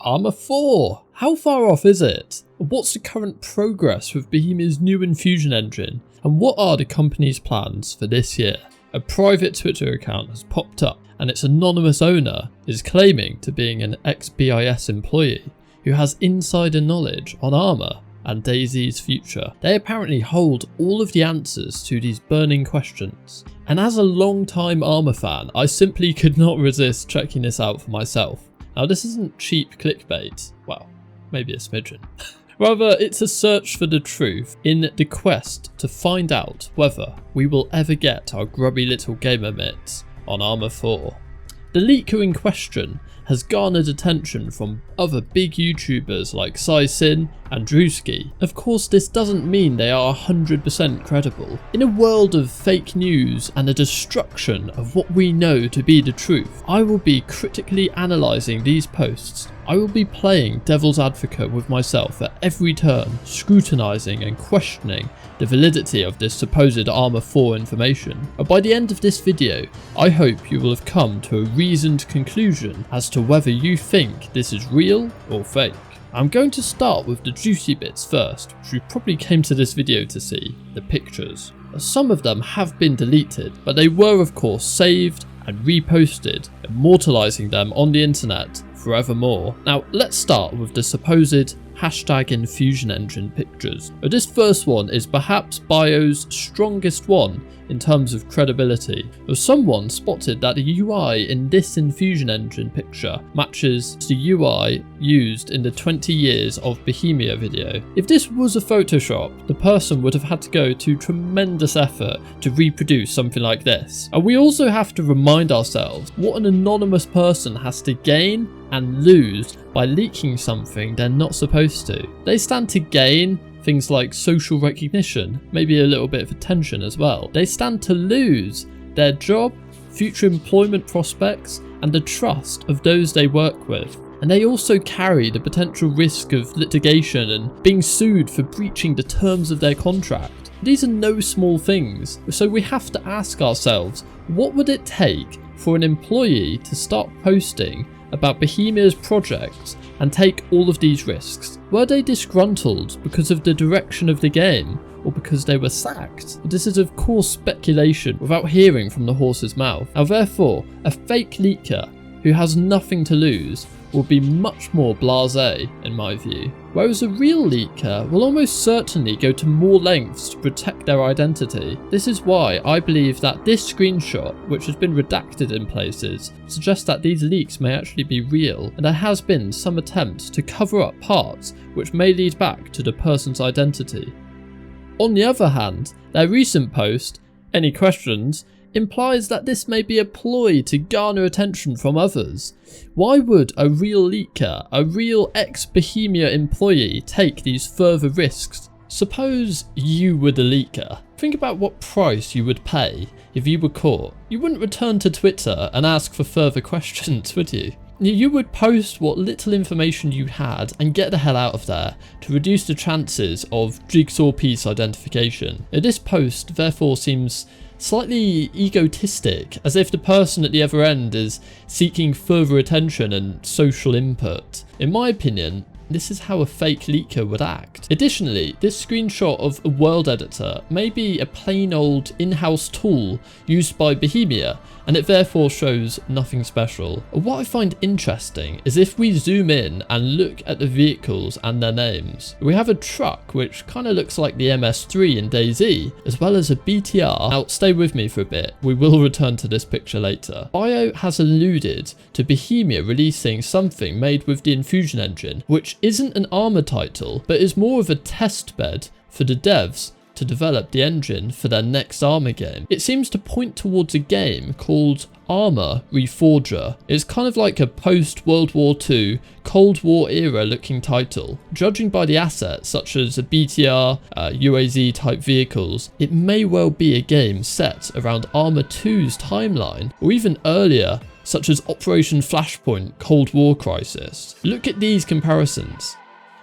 Arma 4! How far off is it? What's the current progress with Bohemia's new Enfusion Engine? And what are the company's plans for this year? A private Twitter account has popped up and its anonymous owner is claiming to being an ex-BIS employee who has insider knowledge on Arma and DayZ's future. They apparently hold all of the answers to these burning questions. And as a long-time Arma fan, I simply could not resist checking this out for myself. Now this isn't cheap clickbait, well, maybe a smidgen. Rather, it's a search for the truth in the quest to find out whether we will ever get our grubby little gamer mitts on Arma 4. The leaker in question has garnered attention from other big YouTubers like Sin and Drewski. Of course, this doesn't mean they are 100% credible. In a world of fake news and a destruction of what we know to be the truth, I will be critically analysing these posts. I will be playing devil's advocate with myself at every turn, scrutinising and questioning the validity of this supposed Arma 4 information. And by the end of this video, I hope you will have come to a reasoned conclusion as to whether you think this is real or fake. I'm going to start with the juicy bits first, which you probably came to this video to see, the pictures. Some of them have been deleted, but they were of course saved and reposted, immortalising them on the internet forevermore. Now let's start with the supposed #Enfusion Engine pictures. This first one is perhaps Bio's strongest one in terms of credibility. Someone spotted that the UI in this Enfusion Engine picture matches the UI used in the 20 years of Bohemia video. If this was a Photoshop, the person would have had to go to tremendous effort to reproduce something like this. And we also have to remind ourselves what an anonymous person has to gain and lose by leaking something they're not supposed to. They stand to gain things like social recognition, maybe a little bit of attention as well. They stand to lose their job, future employment prospects, and the trust of those they work with. And they also carry the potential risk of litigation and being sued for breaching the terms of their contract. These are no small things, so we have to ask ourselves, what would it take for an employee to start posting about Bohemia's projects and take all of these risks? Were they disgruntled because of the direction of the game, or because they were sacked? This is of course speculation without hearing from the horse's mouth. Now therefore, a fake leaker who has nothing to lose will be much more blasé in my view, whereas a real leaker will almost certainly go to more lengths to protect their identity. This is why I believe that this screenshot, which has been redacted in places, suggests that these leaks may actually be real, and there has been some attempts to cover up parts which may lead back to the person's identity. On the other hand, their recent post, "Any questions?" implies that this may be a ploy to garner attention from others. Why would a real leaker, a real ex-Bohemia employee, take these further risks? Suppose you were the leaker. Think about what price you would pay if you were caught. You wouldn't return to Twitter and ask for further questions, would you? You would post what little information you had and get the hell out of there to reduce the chances of jigsaw piece identification. This post therefore seems slightly egotistic, as if the person at the other end is seeking further attention and social input. In my opinion, this is how a fake leaker would act. Additionally, this screenshot of a world editor may be a plain old in-house tool used by Bohemia, and it therefore shows nothing special. What I find interesting is if we zoom in and look at the vehicles and their names. We have a truck which kind of looks like the MS3 in DayZ, as well as a BTR. Now stay with me for a bit, we will return to this picture later. Bio has alluded to Bohemia releasing something made with the Enfusion Engine, which isn't an Arma title, but is more of a test bed for the devs to develop the engine for their next Arma game. It seems to point towards a game called Arma Reforger. It's kind of like a post-World War II, Cold War era looking title. Judging by the assets such as a BTR, UAZ type vehicles, it may well be a game set around Arma 2's timeline, or even earlier, such as Operation Flashpoint, Cold War Crisis. Look at these comparisons.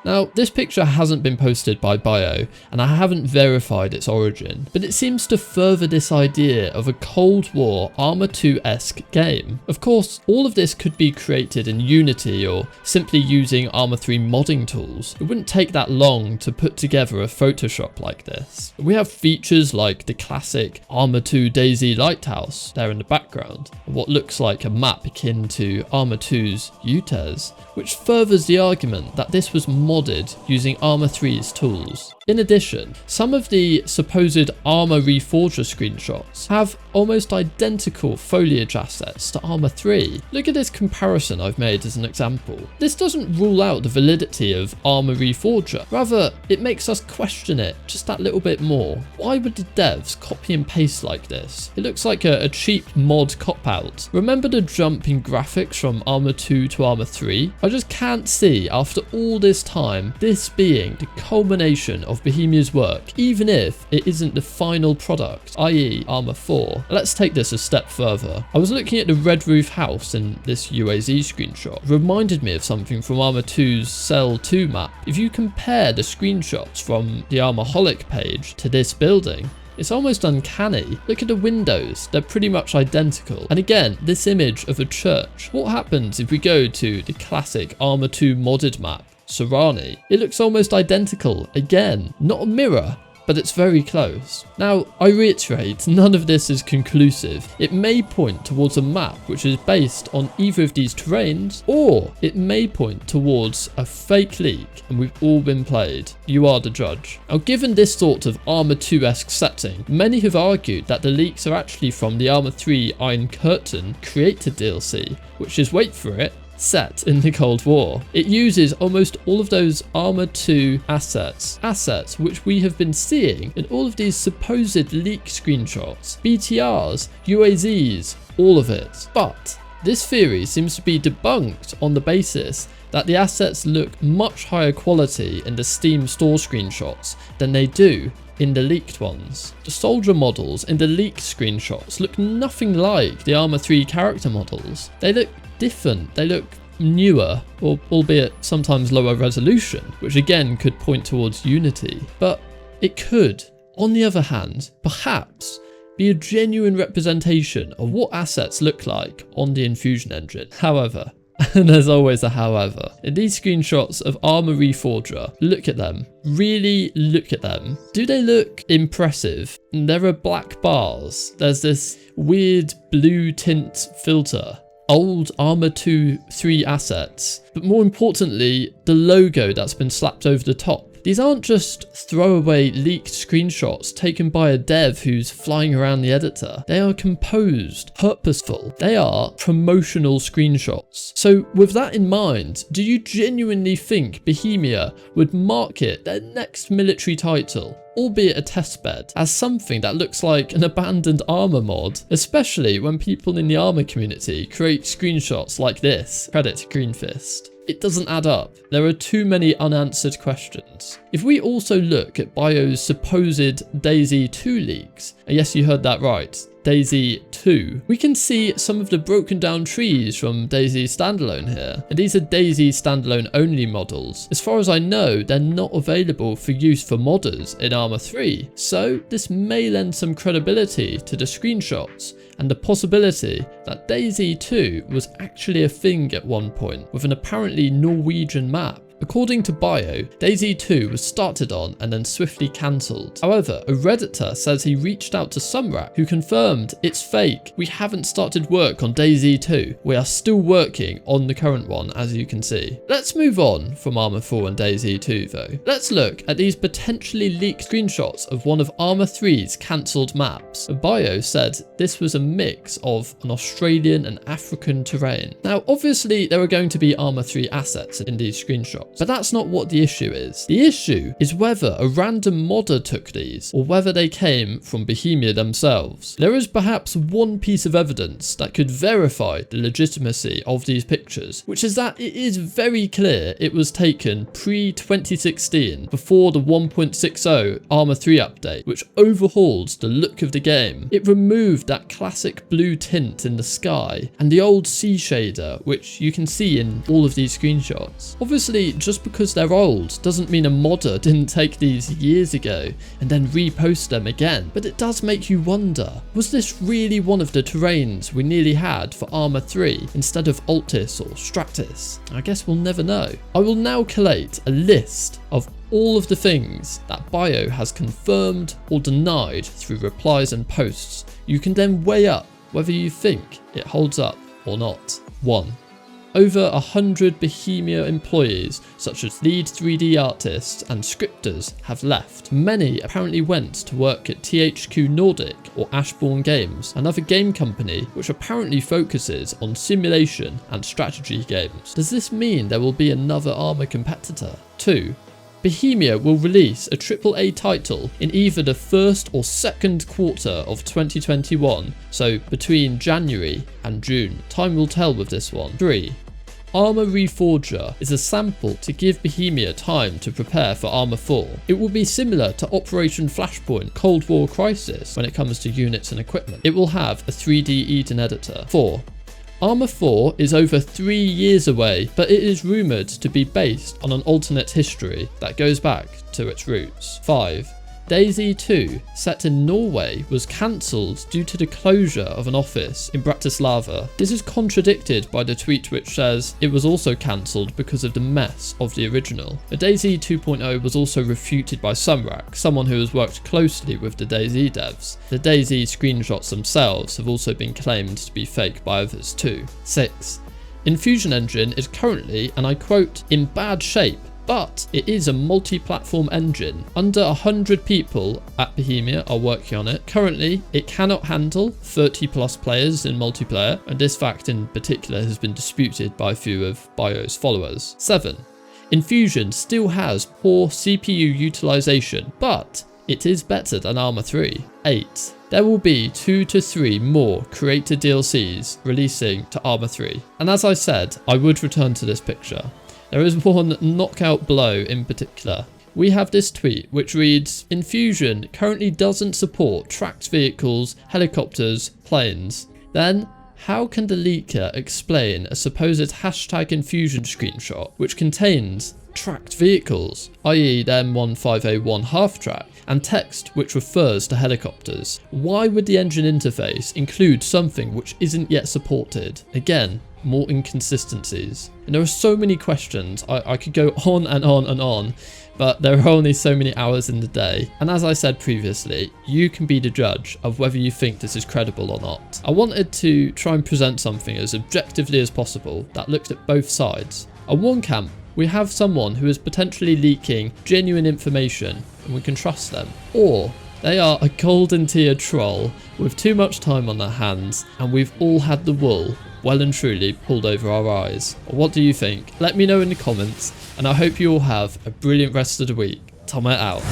Now, this picture hasn't been posted by Bio, and I haven't verified its origin, but it seems to further this idea of a Cold War Arma 2-esque game. Of course, all of this could be created in Unity or simply using Arma 3 modding tools. It wouldn't take that long to put together a Photoshop like this. We have features like the classic Arma 2 DayZ lighthouse there in the background, what looks like a map akin to Arma 2's UTILISATION, which furthers the argument that this was modded using Arma 3's tools. In addition, some of the supposed Arma Reforger screenshots have almost identical foliage assets to Arma 3. Look at this comparison I've made as an example. This doesn't rule out the validity of Arma Reforger, rather it makes us question it just that little bit more. Why would the devs copy and paste like this? It looks like a cheap mod cop-out. Remember the jump in graphics from Arma 2 to Arma 3? I just can't see, after all this time, this being the culmination of Bohemia's work, even if it isn't the final product, i.e. Arma 4. Let's take this a step further. I was looking at the red roof house in this UAZ screenshot. It reminded me of something from Arma 2's Cell 2 map. If you compare the screenshots from the Armaholic page to this building, it's almost uncanny. Look at the windows, they're pretty much identical. And again, this image of a church. What happens if we go to the classic Arma 2 modded map, Serrani? It looks almost identical. Again, not a mirror, but it's very close. Now, I reiterate, none of this is conclusive. It may point towards a map which is based on either of these terrains, or it may point towards a fake leak and we've all been played. You are the judge. Now, given this sort of Arma 2-esque setting, many have argued that the leaks are actually from the Arma 3 Iron Curtain created DLC, which is, wait for it, set in the Cold War. It uses almost all of those Arma 2 assets which we have been seeing in all of these supposed leak screenshots, BTRs, UAZs, all of it. But this theory seems to be debunked on the basis that the assets look much higher quality in the Steam store screenshots than they do in the leaked ones. The soldier models in the leaked screenshots look nothing like the Arma 3 character models. They look different, they look newer, or albeit sometimes lower resolution, which again could point towards Unity. But it could, on the other hand, perhaps be a genuine representation of what assets look like on the Enfusion Engine. However, and there's always a however, in these screenshots of Arma Reforger, look at them. Really look at them. Do they look impressive? There are black bars. There's this weird blue tint filter. Old Arma 2-3 assets, but more importantly, the logo that's been slapped over the top. These aren't just throwaway leaked screenshots taken by a dev who's flying around the editor. They are composed, purposeful. They are promotional screenshots. So with that in mind, do you genuinely think Bohemia would market their next military title, albeit a testbed, as something that looks like an abandoned Arma mod, especially when people in the Arma community create screenshots like this? Credit to Greenfist. It doesn't add up. There are too many unanswered questions. If we also look at Bio's supposed DayZ 2 leaks, and yes, you heard that right, DayZ 2, we can see some of the broken down trees from DayZ standalone here, and these are DayZ standalone only models. As far as I know, they're not available for use for modders in Arma 3, so this may lend some credibility to the screenshots and the possibility that DayZ 2 was actually a thing at one point with an apparently Norwegian map. According to Bio, DayZ 2 was started on and then swiftly cancelled. However, a Redditor says he reached out to Sumrak, who confirmed it's fake. We haven't started work on DayZ 2. We are still working on the current one, as you can see. Let's move on from Arma 4 and DayZ 2 though. Let's look at these potentially leaked screenshots of one of Arma 3's cancelled maps. Bio said this was a mix of an Australian and African terrain. Now, obviously there are going to be Arma 3 assets in these screenshots, but that's not what the issue is. The issue is whether a random modder took these, or whether they came from Bohemia themselves. There is perhaps one piece of evidence that could verify the legitimacy of these pictures, which is that it is very clear it was taken pre-2016, before the 1.60 Arma 3 update, which overhauled the look of the game. It removed that classic blue tint in the sky, and the old sea shader, which you can see in all of these screenshots. Obviously, just because they're old doesn't mean a modder didn't take these years ago and then repost them again. But it does make you wonder, was this really one of the terrains we nearly had for Arma 3 instead of Altis or Stratis? I guess we'll never know. I will now collate a list of all of the things that Bio has confirmed or denied through replies and posts. You can then weigh up whether you think it holds up or not. 1. Over 100 Bohemia employees, such as lead 3D artists and scripters, have left. Many apparently went to work at THQ Nordic or Ashbourne Games, another game company which apparently focuses on simulation and strategy games. Does this mean there will be another Arma competitor? 2. Bohemia will release a AAA title in either the first or second quarter of 2021, so between January and June. Time will tell with this one. 3. Arma Reforger is a sample to give Bohemia time to prepare for Arma 4. It will be similar to Operation Flashpoint Cold War Crisis when it comes to units and equipment. It will have a 3D Eden editor. 4. Arma 4 is over 3 years away, but it is rumoured to be based on an alternate history that goes back to its roots. 5. DayZ 2, set in Norway, was cancelled due to the closure of an office in Bratislava. This is contradicted by the tweet which says it was also cancelled because of the mess of the original. The DayZ 2.0 was also refuted by Sumrak, someone who has worked closely with the DayZ devs. The DayZ screenshots themselves have also been claimed to be fake by others too. 6. Enfusion Engine is currently, and I quote, in bad shape, but it is a multi-platform engine. Under 100 people at Bohemia are working on it. Currently, it cannot handle 30 plus players in multiplayer, and this fact in particular has been disputed by a few of Bio's followers. 7. Enfusion still has poor CPU utilization, but it is better than Arma 3. 8. There will be 2 to 3 more creator DLCs releasing to Arma 3. And as I said, I would return to this picture. There is one knockout blow in particular. We have this tweet which reads, Enfusion currently doesn't support tracked vehicles, helicopters, planes. Then, how can the leaker explain a supposed #Enfusion screenshot which contains tracked vehicles, i.e. the M15A1 half-track, and text which refers to helicopters? Why would the engine interface include something which isn't yet supported? Again, more inconsistencies. And there are so many questions. I could go on and on and on, but there are only so many hours in the day. And as I said previously, you can be the judge of whether you think this is credible or not. I wanted to try and present something as objectively as possible that looked at both sides. On one camp, we have someone who is potentially leaking genuine information and we can trust them. Or they are a golden tier troll with too much time on their hands and we've all had the wool well and truly pulled over our eyes. What do you think? Let me know in the comments, and I hope you all have a brilliant rest of the week. Tom out.